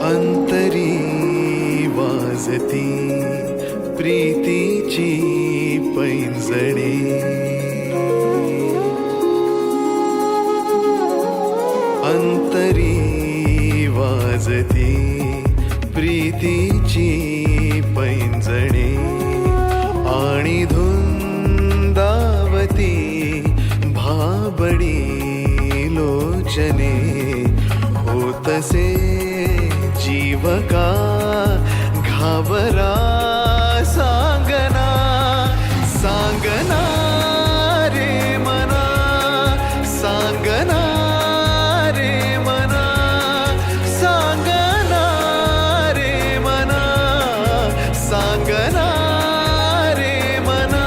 अंतरी वाजती प्रीतीची पैंजणे, अंतरी वाजती प्रीतीची पैंजणे आणि धुंदावती भाबडी लोचने होतसे जीवका घाबरा सांगना सांगना रे मना सांगना रे मना सांगना रे मना सांगना रे मना.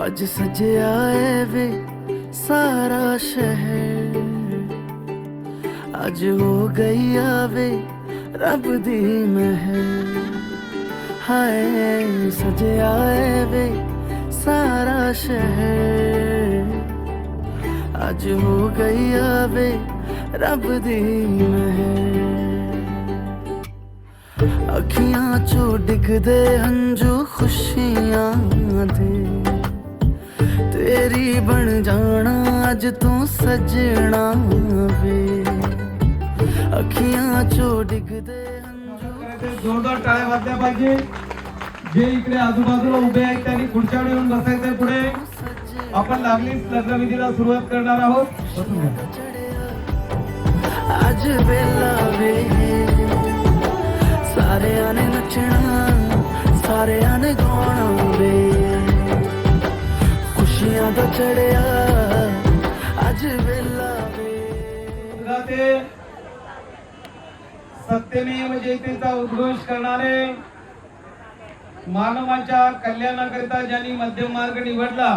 आज सजया है वे सारा शहर, आज हो गई आवे रब दी महर. हाय सजया है वे सारा शहर, आज हो गई आवे रब दी महर. अखियां चो डिगदे हंजू खुशियां दे, तेरी बन जाना अज तू सजना वे. अखियां चो डिगदे जोरदार टाळ्या वाजल्या पाहिजे. जे इकडे आजूबाजूला उभे आहेत त्यांनी खुर्च्या येऊन बसायचे पुढे. आपण लागलीच लग्नविधीला सुरुवात करणार आहोत. आज बेला वे सारे आने नचना सारे आने गाना वे. खुशियां दा चढ़िया आज वेला वे. सत्यमेव जयतेचा उद्घोष करणारे, मानवाच्या कल्याणाकरिता ज्यांनी मध्यम मार्ग निवडला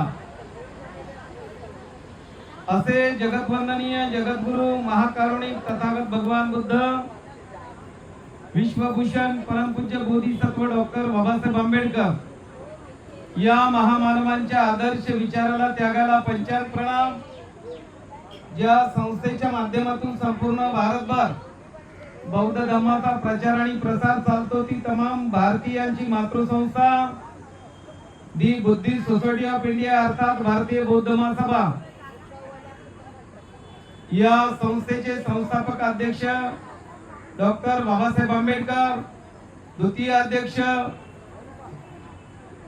असे जगतवंदनीय जगद्गुरु महाकारुणिक तथागत भगवान बुद्ध, विश्वभूषण परमपूज्य बोधिसत्व डॉक्टर बाबासाहेब आंबेडकर या महामानवांच्या आदर्श विचाराला त्यागाला पंचायत प्रणाम. ज्या संस्थेच्या माध्यमातून संपूर्ण भारतभर बौद्ध धर्माचा प्रचार आणि प्रसार चालतो ती तमाम भारतीयांची मातृसंस्था the Buddhist Society of India अर्थात भारतीय बौद्ध महासभा या संस्थेचे संस्थापक अध्यक्ष डॉक्टर बाबासाहेब आंबेडकर, द्वितीय अध्यक्ष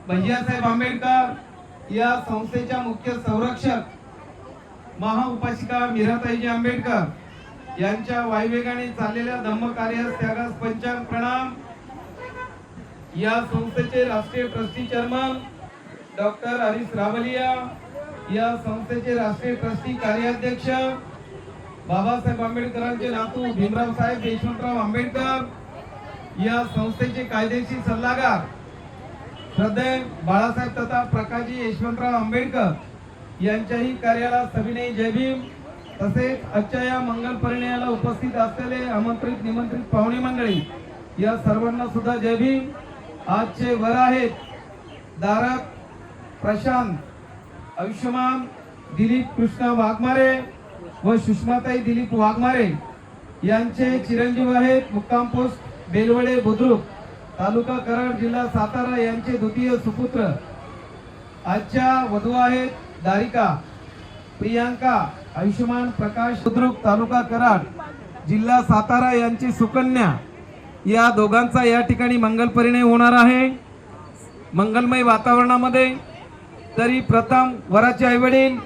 भैयासाहेब आंबेडकर, या संस्थेच्या मुख्य संरक्षक महाउपासिका मीराताईजी आंबेडकर यांच्या वायुवेगाने चाललेल्या धम्मकार्यास त्यागास पंचांग प्रणाम. या संस्थेचे राष्ट्रीय trustee chairman doctor Harish Rawalia, या संस्थेचे राष्ट्रीय ट्रस्टी कार्याध्यक्ष बाबासाहेब आंबेडकरांचे नातू भीमराव साहेब यशवंतराव आंबेडकर, या संस्थेचे कायदेशीर सल्लागार श्रद्धेय बाळासाहेब तथा प्रकाशजी यशवंतराव आंबेडकर यांच्याही कार्याला सविनय जय भीम. तसेच आजच्या या मंगल परिणयाला उपस्थित असलेले आमंत्रित निमंत्रित पाहुणे मंडळी या सर्वांना सुद्धा जय भीम. आजचे वर आहेत दारक प्रशांत आयुष्यमान दिलीप कृष्णा वाघमारे व सुषमाताई दिलीप वाघमारे यांचे चिरंजीव आहेत मुक्काम पोस्ट बेलवडे बुद्रुक तालुका कराड जिल्हा सातारा यांचे द्वितीय सुपुत्र. आजच्या वधू आहेत दारिका प्रियांका आयुष्यमान प्रकाश बुद्रुक तालुका कराड जिल्हा सातारा यांची सुकन्या. या दोघांचा या ठिकाणी मंगल परिणय होणार आहे मंगलमय वातावरणामध्ये. तरी प्रथम वराचे आईवडील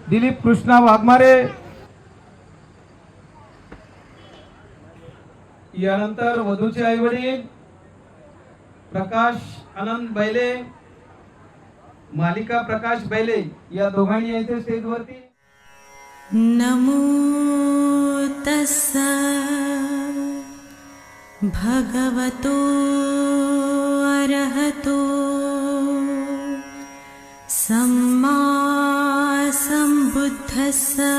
दिलीप कृष्णा वाघमारे, यानंतर वधूचे आईवडील प्रकाश आनंद बैले, मालिका प्रकाश बैले, या दोघांनी यायचे स्टेजवरती. नमो तस्सा भगवतो अरहतो सम्मा सम्बुद्धस्सा.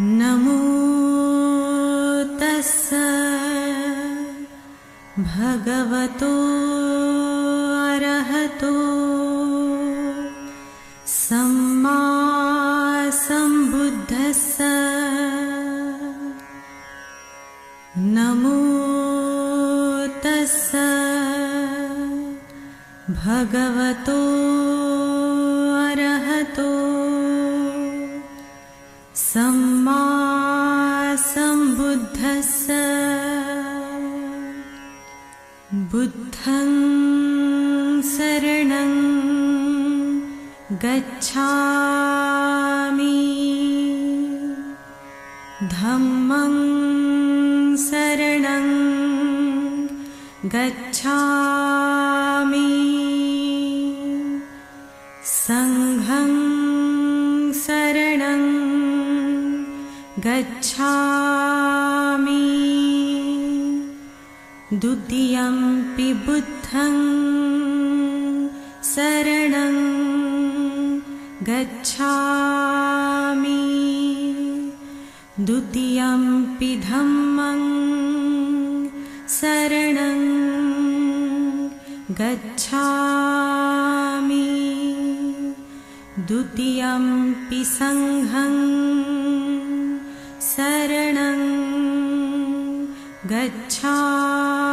नमो तस्सा भगवतो अरहतो सम्मा सम्बुद्धस्सा. नमो तस्सा भगवतो अरहतो सम्मा सम्बुद्धस्सा. बुद्धं शरणं गच्छामि, धम्मं शरणं गच्छामि, संघं शरणं गच्छामि, द्वितीयंपि बुद्धं शरणं गच्छामि, द्वितीयंपि धम्मं शरणं गच्छामि, द्वितीयंपि संघं शरणं गच्छामि,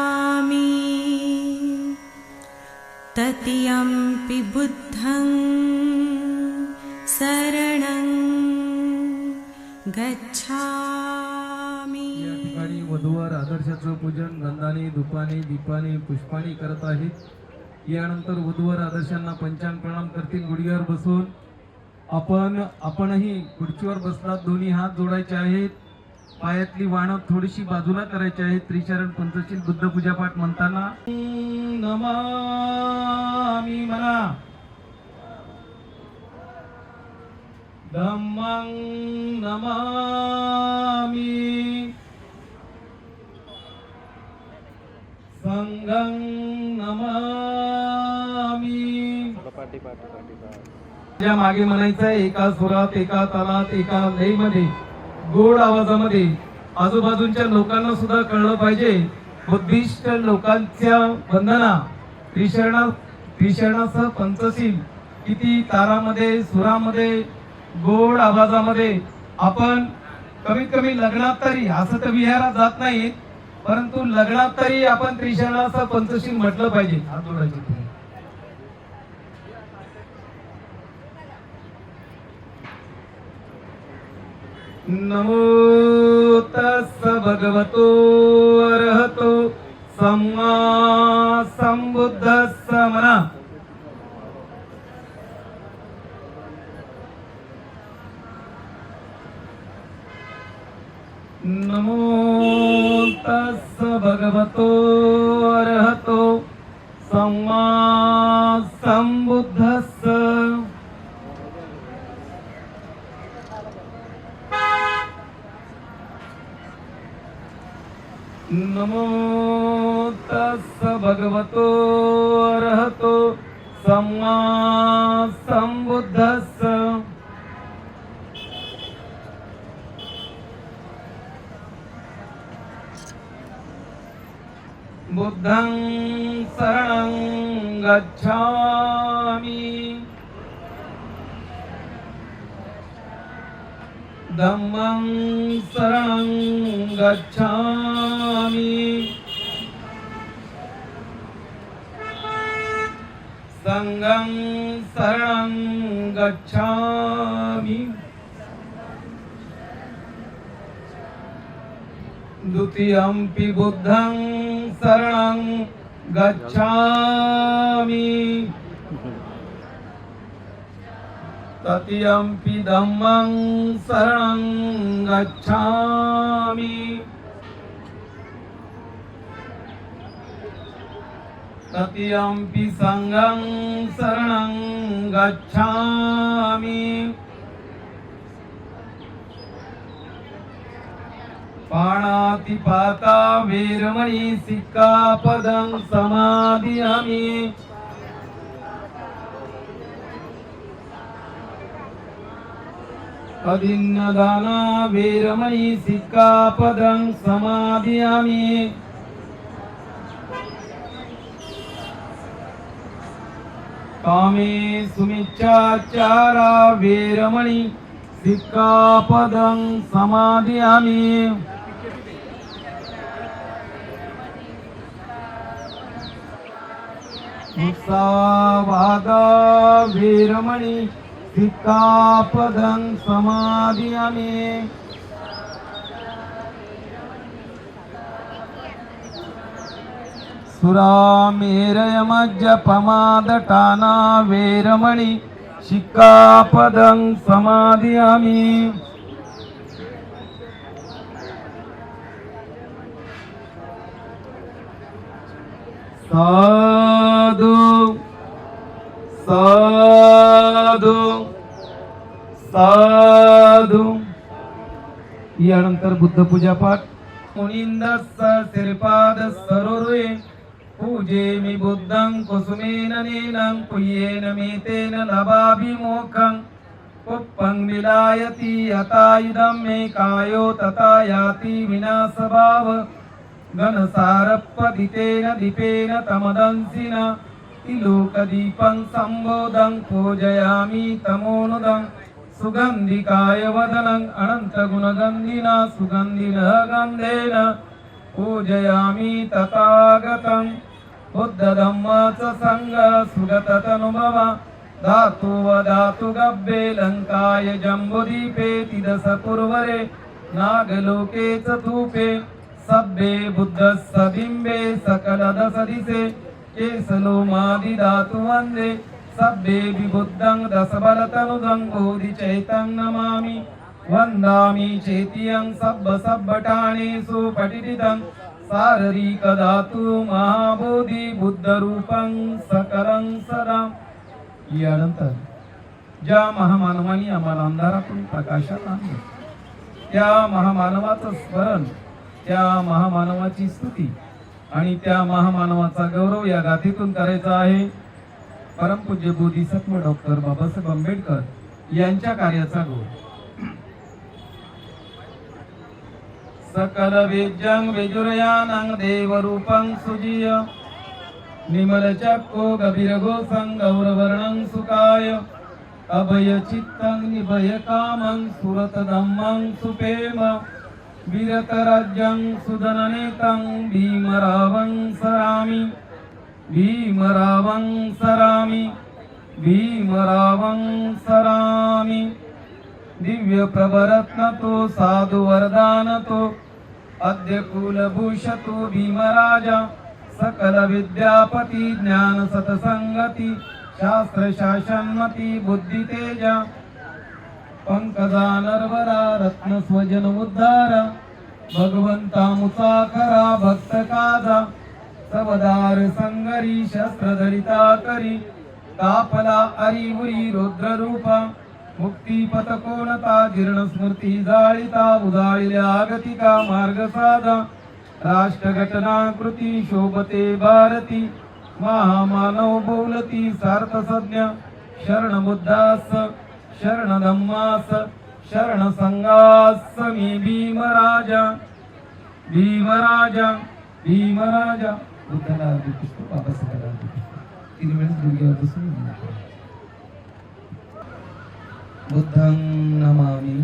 तृतीयंपि बुद्धं शरणं गच्छामि. या ठिकाणी वधूवर आदर्शाचं पूजन गंधाने धुपाने दीपाने पुष्पाने करत आहेत. यानंतर वधूवर आदर्शांना पंचांग प्रणाम करतील गुडघ्यावर बसून. आपणही खुर्चीवर बसलात, दोन्ही हात जोडायचे आहेत, पायातली वाणं थोडीशी बाजूला करायची आहे. त्रिचरण पंचशील बुद्ध पूजा पाठ म्हणताना नमामि म्हणा, धम्मं नमामि, संघं नमामि. त्या मागे म्हणायचं आहे एका सुरात, एका तालात, एका लयमध्ये, गोड आवाजामध्ये. आजूबाजूच्या लोकांना सुद्धा कळलं पाहिजे बुद्धिस्ट लोकांच्या वंदना त्रिशरणासह पंचशील किती तारामध्ये सुरामध्ये गोड आवाजामध्ये आपण कमीत कमी लग्नात तरी, असं तर विहारात जात नाही, परंतु लग्नात तरी आपण त्रिशरणाचं पंचशील म्हटलं पाहिजे. हात जोडायचे तुम्ही. नमो तस्स भगवतो अरहतो सम्मा संबुद्धस्स म्हणा. नमो तस्स भगवतो अरहतो सम्मा संबुद्धस्स. नमो तस्स भगवतो अरहतो सम्मा संबुद्धस्स. बुद्धं शरणं गच्छामि धम्मं शरणं गच्छामि संघं शरणं गच्छामि. द्वितीयंपि बुद्धं शरणं गच्छामि तृतीयंपि धम्मं शरणं गच्छामि तृतीयंपि संघं शरणं गच्छामि. पाणातिपाता वेरमणि सिक्खापदं समादियामि. अदिन्नदाना वेरमणि सिक्खापदं समादियामि. कामे सुमिच्छाचारा वेरमणि सिक्खापदं समादियामि. मुसावादा वेरमणि सिक्खापदं समादियामि. सुरामेरयमज्जपमादटाना वेरमणि सिक्खापदं समादियामि. साधु साधु साधु. यानंतर बुद्ध पूजा पाठ. मुनींदस्स श्रीपाद सरोरुये पूजेमि बुद्धं कुसुमेन नेनं पुय्येन मेतेन लभाभिमोखं. पुप्पं विलायति यथायुधं मे कायो तथा याति विनाशभाव. घनसारपदितेन दीपेन तमदंसिन तिलोकदीपं सम्बोधं पूजयामि तमोनुदं. सुगन्धिकाय वदनं अनन्तगुणगन्धिना सुगन्धिनः गन्धेन पूजयामि तथागतं. बुद्धधम्म च संग सुगततनुभव धातु वधातु गब्बे लङ्काय जम्बुदीपे तिदसपुर्वरे नागलोके च धूपे. सब्बे बुद्धस्स बिम्बे सकलदसदिसे केसलोमादिधातु वन्दे. सब्बे विबुद्धं दशबलतनुदं बोधिचैतं नमामि. वन्दामि चेतियं सब्बटाणेषु पठितं शारीरिकधातु महाबोधी बुद्धरूपं सकलं सदा. यानंतर ज्या महामानवांनी आम्हाला अंधारातून प्रकाशात आणले त्या महामानवाचं स्मरण, त्या महामानवाची स्तुती आणि त्या महामानवाचा गौरव या गाथेतून करायचा आहे. परमपूज्य बोधिसत्व डॉक्टर बाबासाहेब आंबेडकर यांच्या कार्याचा गौरव. सकल वेद्यं वेजुरयानं देवरूपं सुजीय निमलचक्को गभीरघोषं गौरवर्णं सुकाय अभयचित्तं निभयकामं सुरतधम्मं सुपेम विरतराज्यं सुदननेतं भीमरावं सरामि भीमरावं सरामि भीमरावं सरामि दिव्य प्रभरत्न तो साधु वरदान तो अद्य कुलभूषतो भीमराजा सकल विद्यापति ज्ञान सतसंगती शास्त्र शासनमती बुद्धि तेजा पंकजा नरवरा रत्न स्वजन उद्धार भगवंता मुसाखरा भक्त काजा सबदार संगरी शस्त्र धरिता करी कापला अरिवुरी रुद्र रूपा मुक्ती पथकोणता जीर्ण स्मृती जाळिता उजाळिल्या आगतिका मार्ग साधा राष्ट्र घटना कृती शोभते भारती महामानव बोलती सार्थ सज्ञ शरण बुद्धास शरण धम्मास शरण संघास मी भीमराजा भीमराजा भीमराजा बुद्धाला अर्धी पुष्प बाबासाहेबांना अर्धी पुष्प 3 वेळेस गुडघ्यावर बसून बुद्धं नमामि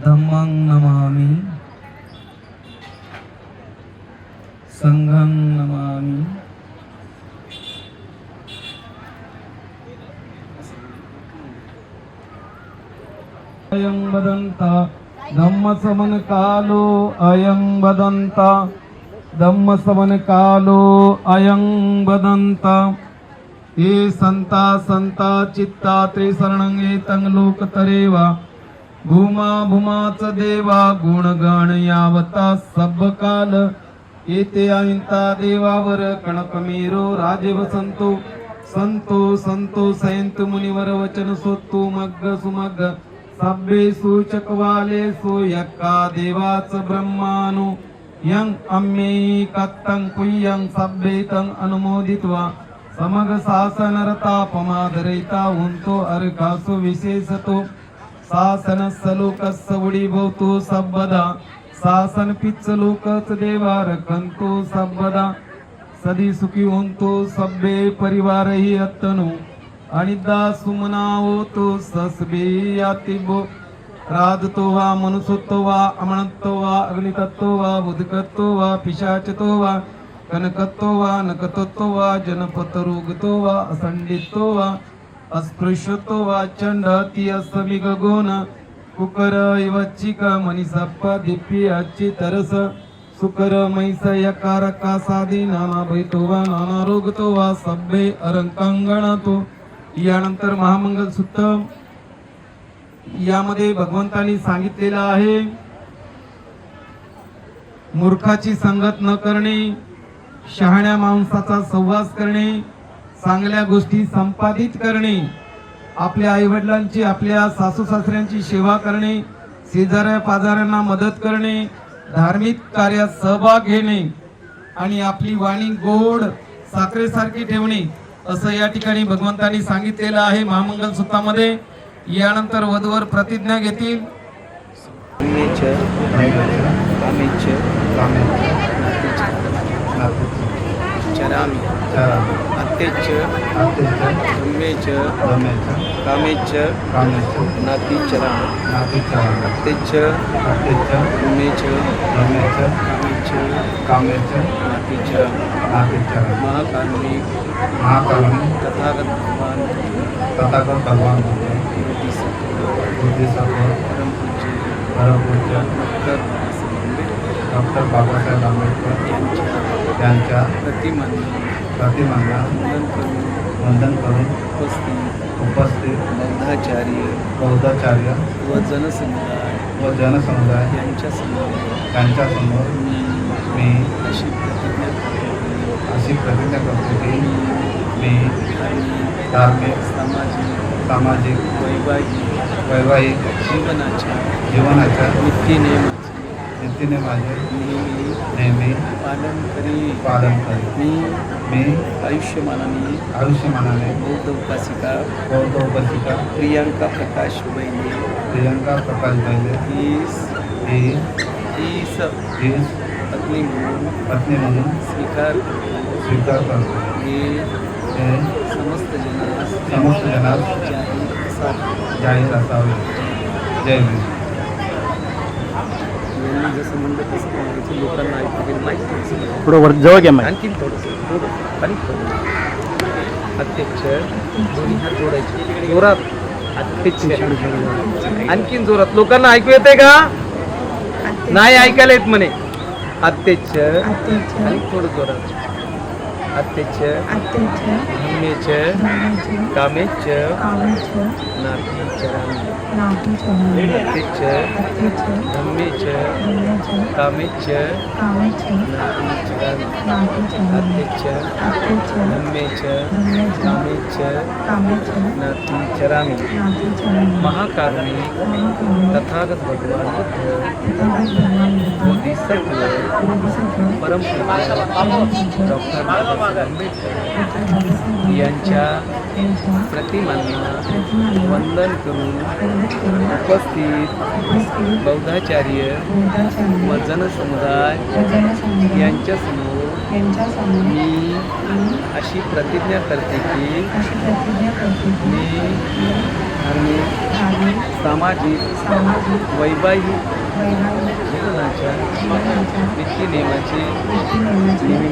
धम्मं नमामि संघं नमामि अयं वदन्ता धम्मसमन कालो अयं वदन्ता धम्मसमन कालो अयं वदन्ता ये संता संता चित्ता त्रिशरणं एतं लोकतरेवा भूमा भूमाच देवा गुणगण यावता सब काल येते अहिंता देवावर कणकमेरो राजे वसंतो संतो संतो सयंत मुनिवर वचन सोत्तो मग्ग सुमग्ग सब्बे सूचकवाले सो यक्का देवाच ब्रह्मानु यं अम्मे कत्तं कुय्यं सब्बेतं अनुमोदित्वा समग शासनरता पमादरयिता उंतो अर्कासु विशेषतो शासन सलोकस उडीभवतो सबदा शासन पिच्च लोकच देवार कंतो सबदा सदी सुखी होतो सब्बे परिवार ही अत्तनु अनिदा सुमनावो तो ससबे यातिबो राजतो वा मनुसुतो वा अमनतो वा अग्नितत्तो वा बुधकत्तो वा पिशाचतो वा कनकत्तो वा नकतत्तो वा जनपतरुगतो वा असंडितो वा अस्पृश्यतो वा चंडती असमिग गुण कुकर इवच्चिक मनिसप्प दिप्पी अच्छी तरस सुकर मैस यकार का साधी नाना बैतो वा नाना रोगतो वा सब्बे अरंकांगणातो यानंतर महामंगल सूक्त यामध्ये भगवंतांनी सांगितलेलं आहे मूर्खाची संगत न करणे शहाण्या माणसाचा सहवास करणे चांगल्या गोष्टी संपादित करणे आपल्या आईवडिलांची आपल्या सासू सासऱ्यांची सेवा करणे शेजाऱ्या पाजाऱ्यांना मदत करणे धार्मिक कार्यात सहभाग घेणे आणि आपली वाणी गोड साखरेसारखी ठेवणे असं या ठिकाणी भगवंतांनी सांगितलेलं आहे महामंगल सूत्रामध्ये। यानंतर वधूवर प्रतिज्ञा घेतील। चरामि अत्यच्च धम्मेच कामेच नातिचरामि अत्यच्च धम्मेच कामेच नातिचरामि महाकारुणिक तथागत भगवान बुद्धिसत्व परम पूज्य डॉक्टर बाबासाहेब आंबेडकर यांच्या प्रतिमांना वंदन करून उपस्थित बौद्धाचार्य व जनसमुदाय यांच्यासमोर मी अशी प्रतिज्ञा करतो की मी धार्मिक सामाजिक वैवाहिक जीवनाच्या नीतीनेमाचे नेहमी पालन करी। मी आयुष्यमानाने बौद्ध उपासिका प्रियंका प्रकाश बैले ही पत्नी म्हणून स्वीकार करतो। हे समस्त समस्त जनास जाहीर असावे. जय भीम. यांनी जसं म्हणलं तसं म्हणायचं, लोकांना ऐकू गेलं माहिती. थोडं वर जवळ घ्या माहिती. आणखीन थोडंसं खाली अध्यक्ष दोन्ही हात जोडायचे जोरात. अध्यक्ष आणखीन जोरात. लोकांना ऐकू येते का? नाही ऐकायला येत म्हणे. अध्यक्ष आणि थोडं जोरात. अत्यच्छ धम्मेच कामेच नातीचरामि. अत्यच्छ धम्मेच कामेच नातीचरामि. अत्यच्छ धम्मेच कामेच नातीचरामि. महाकारुणिक तथागत भगवान बुद्ध बोधिसत्व परमपूज्य डॉक्टर आंबेडकर यांच्या प्रतिमांना वंदन करून उपस्थित बौद्धाचार्य व जनसमुदाय यांच्यासमोर मी अशी प्रतिज्ञा करते की मी धार्मिक सामाजिक वैवाहिक जीवनाच्या नीतिनियमाचे नेहमी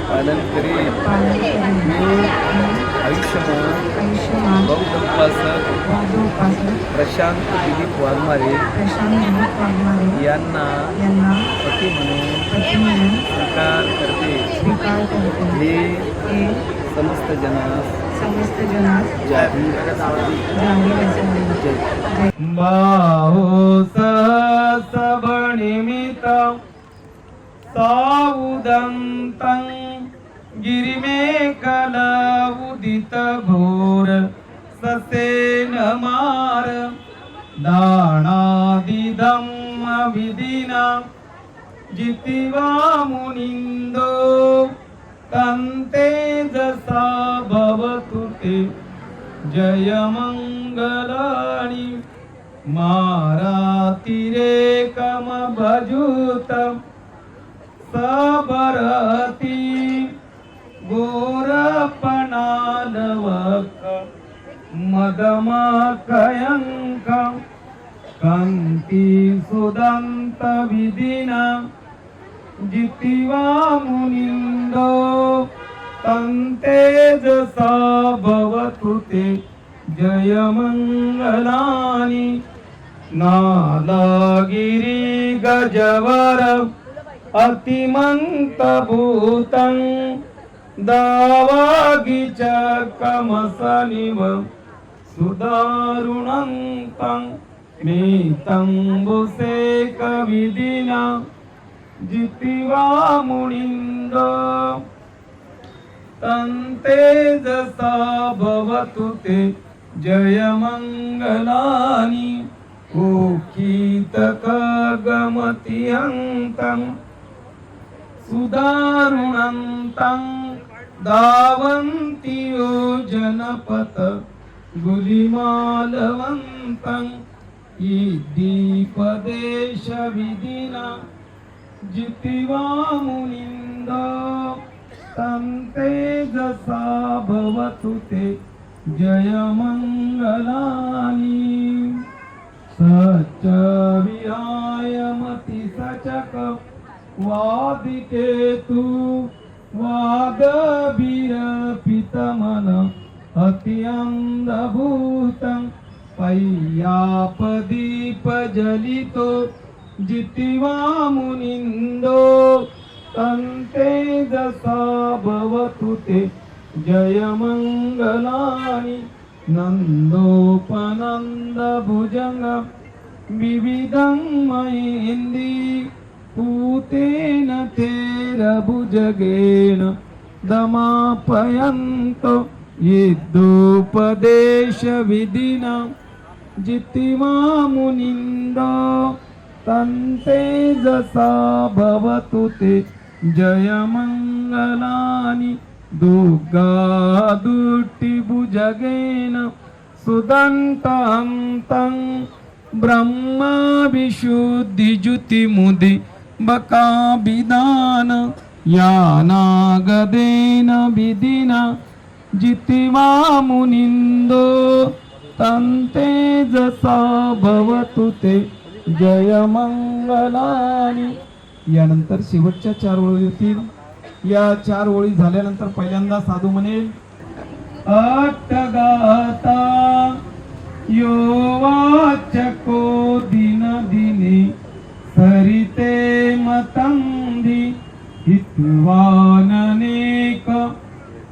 पालन करेन. मी आयुष्यमान बौद्ध उपासक प्रशांत दिलीप वाघमारे यांना पती म्हणून स्वीकार करते. हे समस्त जनास जाहीर बाहो सबनिमित साउदंतं गिरिमेकल उदित घोर ससेन मार दानादिदं विधिना जितिवा मुनिंदो तन्ते जसा भवतु ते जय मंगलानि. मारातिरेकम भजूत सबरती गोरपणालवक मदमकयंक कांती सुदंत विधिना जितिवा मुनिंदो तन्ते जसा भवतु ते जय मंगलानि. नालगिरी गजवर अतिमंत भूतं दावागीच कमसनिव सुदारुणंतं मीतं बुसेक विधिना जितिवा मुनिंदो तन्ते जसा भवतु ते जय मंगलानि. ओकीतक गमतिहन्तं सुदारुणन्तं दावन्ति यो जनपत गुलिमालवन्तं दीपदेश विधिना जितिवा मुनिंदो तन्ते जसा भवतु ते जय मंगलानि. सच विहाय मति सचक वादिकेतु वाद विरपित मन अत्यंधभूतं पय्यापदीप जलितो जितिवा मुनिंदो तन्ते जसा भवतु ते जय मंगलानि. नंदोपनंद भुजंग विविधं महेंदी पूतेन तेर भुजगेन दमापयन्तो यद्दोपदेश विधिना जितिवा मुनिंदो तन्ते जसा भवतु ते जय मंगलानि. दुर्गादुष्टि भुजगेन सुदन्तं ब्रह्मा विशुद्धि ज्युति मुदि बकाभिदान यानागदेन विधिना जितिमा मुनिंदो तंते जसा भवतु ते जय मंगलानी. यानंतर शेवटच्या 4 ओळी होतील. या 4 ओळी झाल्यानंतर पहिल्यांदा साधू म्हणेल अट्टगाता यो वाचको दिन दिने सरिते मतंदी हितवाननेक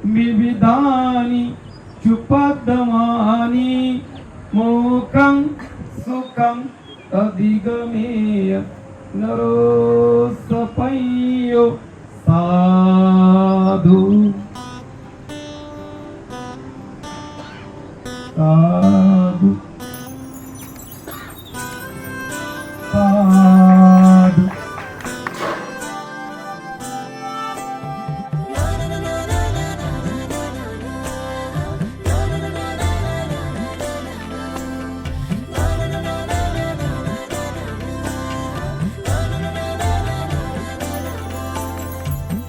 विविधानि चुपदमानि मोकं सुखं अधिगमेय नरोसपय्यो साधु साधु साधु.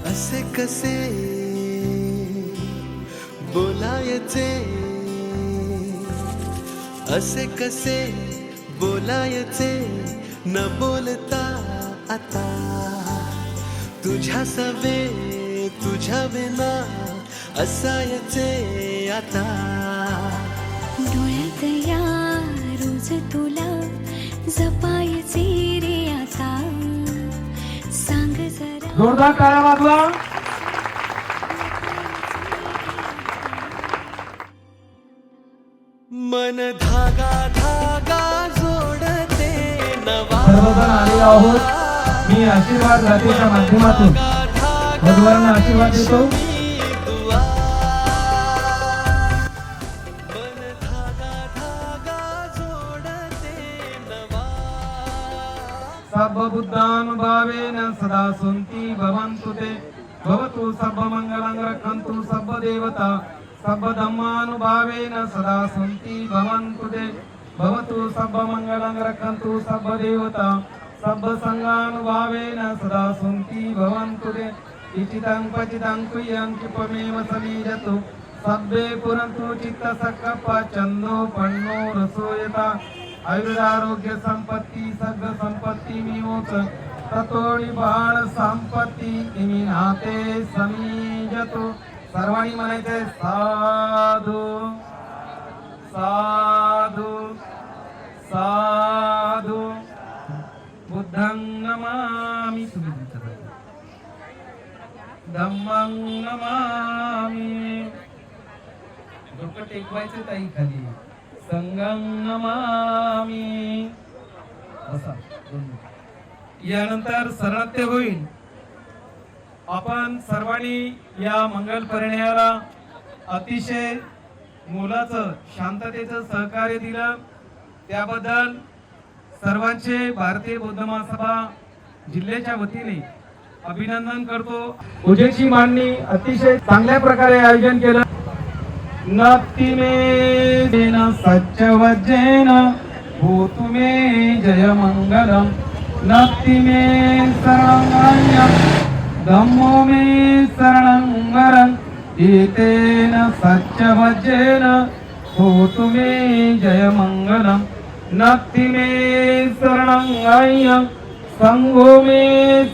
असे कसे बोलायचे, असे कसे बोलायचे न बोलता आता, तुझ्या सवे तुझ्या विना असायचे आता. डोळ्यात या रोज तुला जपायचे रे आता, सांग जरा. जोरदार टाळ्या वाजवा. मन धागा धागा जोडते नवा. सर्वजण आलेलो आहोत. मी आशीर्वाद रात्रीच्या माध्यमातून भगवानांना आशीर्वाद देतो. दुआ मन धागा धागा जोडते नवा. सब बुद्धानुभावेन सदा सुन्ति भवन्तु ते भवतु सब मंगलं रक्षन्तु सब देवता सब धम्मानुभावेन सदा सुन्ति भवन्तु ते भवतु सब मंगलं रक्षन्तु सब देवता सब संगानुभावेन सदा सुन्ति भवन्तु ते. इचितं पचितं कुयं क्षिपमेव समीजतु सब्बे पुरन्तु चित्तसङ्कल्पा छन्दो पण्णो रसोयता. आयुरारोग्य संपत्ती सगळ संपत्ती मिळोच ततोडी बाळ संपत्ती इमी नाते समीजतो. सर्वांनी म्हणायचे साधू साधू साधू. बुद्धं नमामि धम्मं नमामि. डोकं टेकवायचं ताई खाली. संगं नमामि. बसा. यानंतर सरळत्य होईल. आपण सर्वांनी या मंगल परिणयाला अतिशय मोलाचं शांततेचं सहकार्य दिलं त्याबद्दल सर्वांचे भारतीय बौद्ध महासभा जिल्ह्याच्या वतीने अभिनंदन करतो. पूजेची मांडणी अतिशय चांगल्या प्रकारे आयोजन केलं. नक्ती मे देन सच्चवज्जेन भूतु मे जय मंगलम. नक्ती मे शरणं धम्मो मे शरणं वरं एतेन सच्चवज्जेन भूतु मे जय मंगलम. नक्ती मे शरणं संघो मे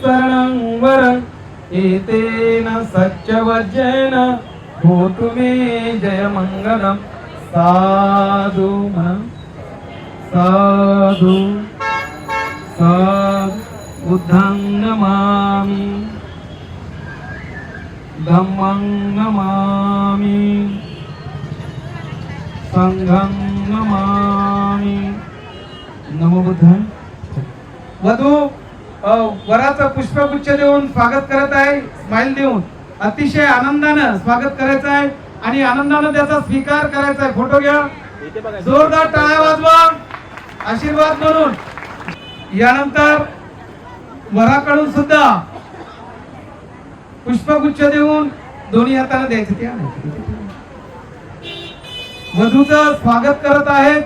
शरणं वरं एतेन सच्चवज्जेन भूतु मे जय मंगलम. साधु साधु साधु. बुद्धं नमामि धम्मं नमामि संघं नमामि. नमो बुद्धाय. वधू वराचं पुष्पगुच्छ देऊन स्वागत करत आहे. स्माइल देऊन अतिशय आनंदानं स्वागत करायचं आहे आणि आनंदानं त्याचा स्वीकार करायचा आहे. फोटो घ्या. जोरदार टाळ्या वाजवा आशीर्वाद म्हणून. यानंतर वराकडून सुद्धा पुष्पगुच्छ देऊन दोन्ही हाताने द्यायचं. त्या वधूचं स्वागत करत आहेत.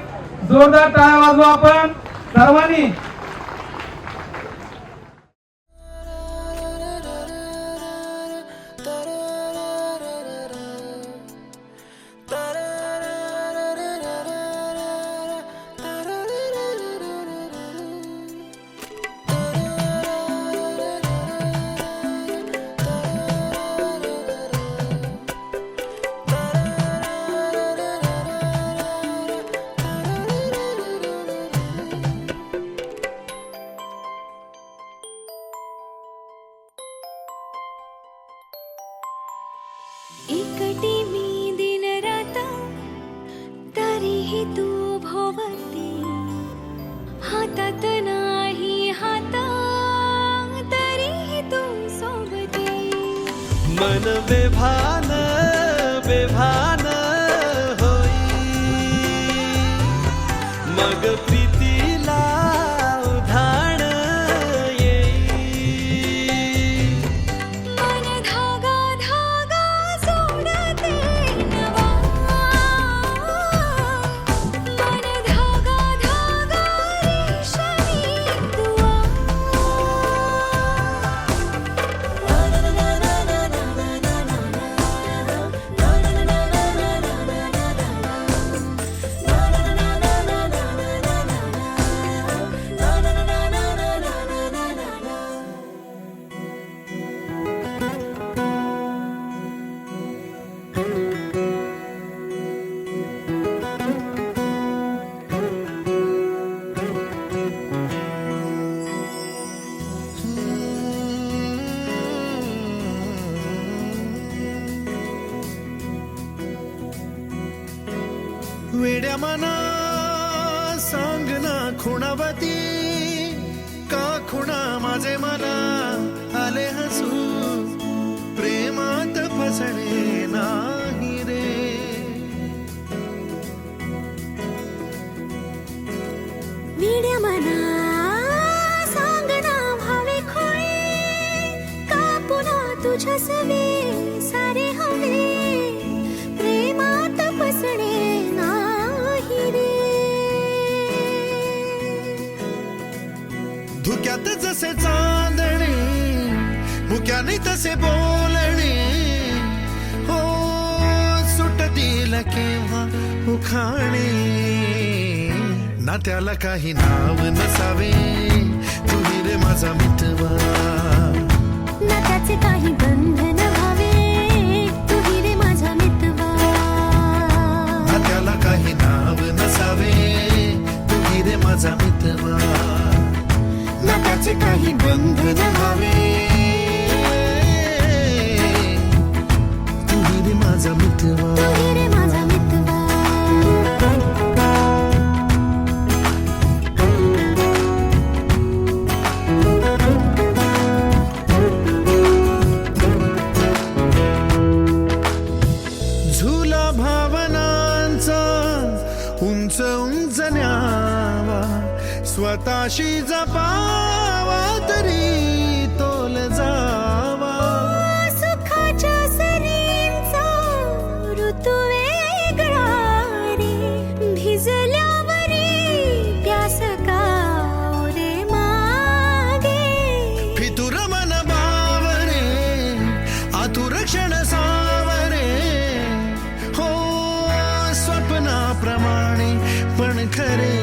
जोरदार टाळ्या वाजवा आपण सर्वांनी. मन बेभान बेभान होई मग प्रीतीला उधाण येई मन धागा धागा सोडते नवा मन धागा धागा रेशमी दुआ वेड्या मना सांग ना खुणावती का खुणा माझे मला आले हसू प्रेमात फसणे नाही रे वेड्या मना सांगना भावे खोळे का पुन्हा तुझ्या सवे सारे हवे प्रेमात फसणे नाही रे धुक्यात जसे चांदणे मुक्याने तसे बोलणे हो सुटतील केव्हा उखाणे ना त्याला काही नाव नसावे तुही रे माझा मितवा ना त्याचे काही बंधन व्हावे तुही रे माझा मितवा ना त्याला काही नाव नसावे तुही रे माझा मितवा ना त्याचे काही बंधन व्हावे तुही रे माझा मितवा तुही रे माझा मितवा झुला भावनांचा उंच उंच न्यावा स्वतःशी जपावा तरी तोल जावा सुखाच्या सरींचा ऋतू वेगळा रे भिजल्यावरी प्यास का रे मागे फितुर मन बावरे आतुर क्षण सावरे हो स्वप्नाप्रमाणे पण खरे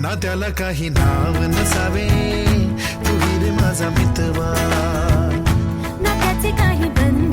ना त्याला काही नाव नसावे तुही रे माझा मितवा ना त्याचे काही बंधन